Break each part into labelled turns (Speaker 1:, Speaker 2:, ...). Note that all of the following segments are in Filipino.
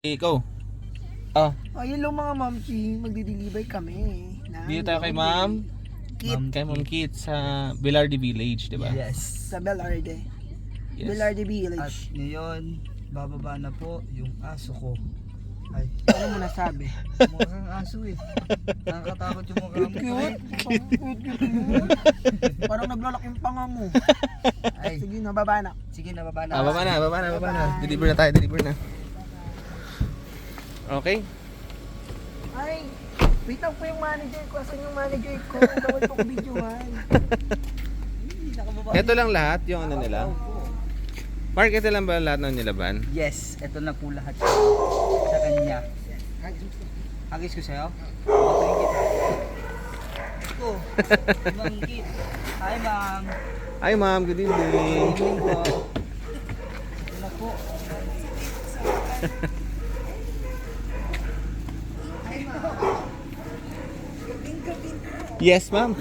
Speaker 1: Ikaw. Ah,
Speaker 2: Ayun lang mga mamsi, magdi-deliver kami.
Speaker 1: dito tayo kay Ma'am.
Speaker 2: Kit.
Speaker 1: Kay Ma'am Kit sa Velarde Village, di ba?
Speaker 3: Yes.
Speaker 2: Sa Velarde.
Speaker 1: Yes.
Speaker 2: Velarde
Speaker 3: At
Speaker 2: Village.
Speaker 3: ngayon, bababa na po yung aso ko. Ay,
Speaker 2: Ano mo nasabi?
Speaker 3: mukhang aso eh. Nakakatakot yung mukha mo.
Speaker 2: Cute. Parang naglalaking panga mo.
Speaker 3: Ay,
Speaker 2: Sige, nababa na.
Speaker 3: sige na, baba na.
Speaker 1: Ah, baba na.
Speaker 2: Bye-bye.
Speaker 1: Deliver na tayo, deliver na. Okay.
Speaker 2: Ay, wait lang po yung manager ko. Asan yung manager ko? Bawal po ko videohan.
Speaker 1: Ito lang lahat, yung ano nila. Mark, ito lang ba lahat ng nilaban?
Speaker 3: Yes, ito na po lahat sa kanya. Hagis ko sa'yo? Patuloy kita. Ito, Ma'am Kit. Hi, ma'am.
Speaker 1: Hi ma'am, good evening.
Speaker 3: Evening po. Ito na po.
Speaker 1: Yes ma'am.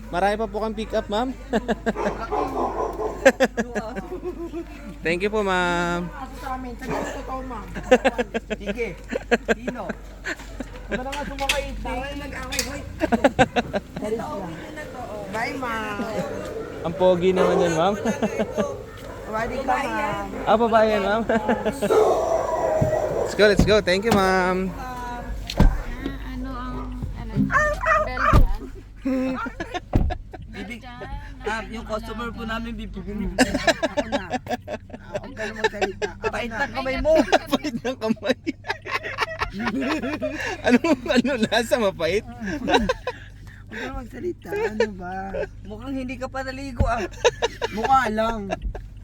Speaker 1: Marami pa po kang pick up ma'am. Thank you po ma'am.
Speaker 2: Aso sa amin. Sabi ko totoo, ma'am.
Speaker 3: Sige. Sino?
Speaker 2: Ano na nga sumakay? Bawal mag-away, boy. Bye, ma'am.
Speaker 1: Ang pogi naman yan ma'am.
Speaker 2: Wadi ka, ma'am.
Speaker 1: Ah, babae yan ma'am. Let's go. Thank you ma'am.
Speaker 4: Ano ang Belgian?
Speaker 3: Bibig. Yung customer po namin bibig.
Speaker 2: Ako na. Huwag ka na magsalita. Ako
Speaker 3: Pait
Speaker 2: na.
Speaker 3: na kamay mo.
Speaker 1: Mapait ng kamay. ano lasa mapait?
Speaker 2: Huwag ka na magsalita. Ano ba?
Speaker 3: Mukhang hindi ka pa naligo ah.
Speaker 2: Mukha lang.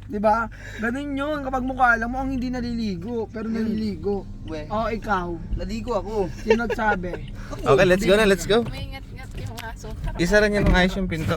Speaker 2: Diba? Ganun yun. Kapag mukha lang mo, ang hindi naliligo. Pero naliligo.
Speaker 3: We,
Speaker 2: Oo, ikaw.
Speaker 3: naligo ako.
Speaker 2: Sino nagsabi?
Speaker 1: Okay, let's go na, let's go.
Speaker 4: May ingat-ingat yung aso.
Speaker 1: Isa rin yan ng ayos yung pinto.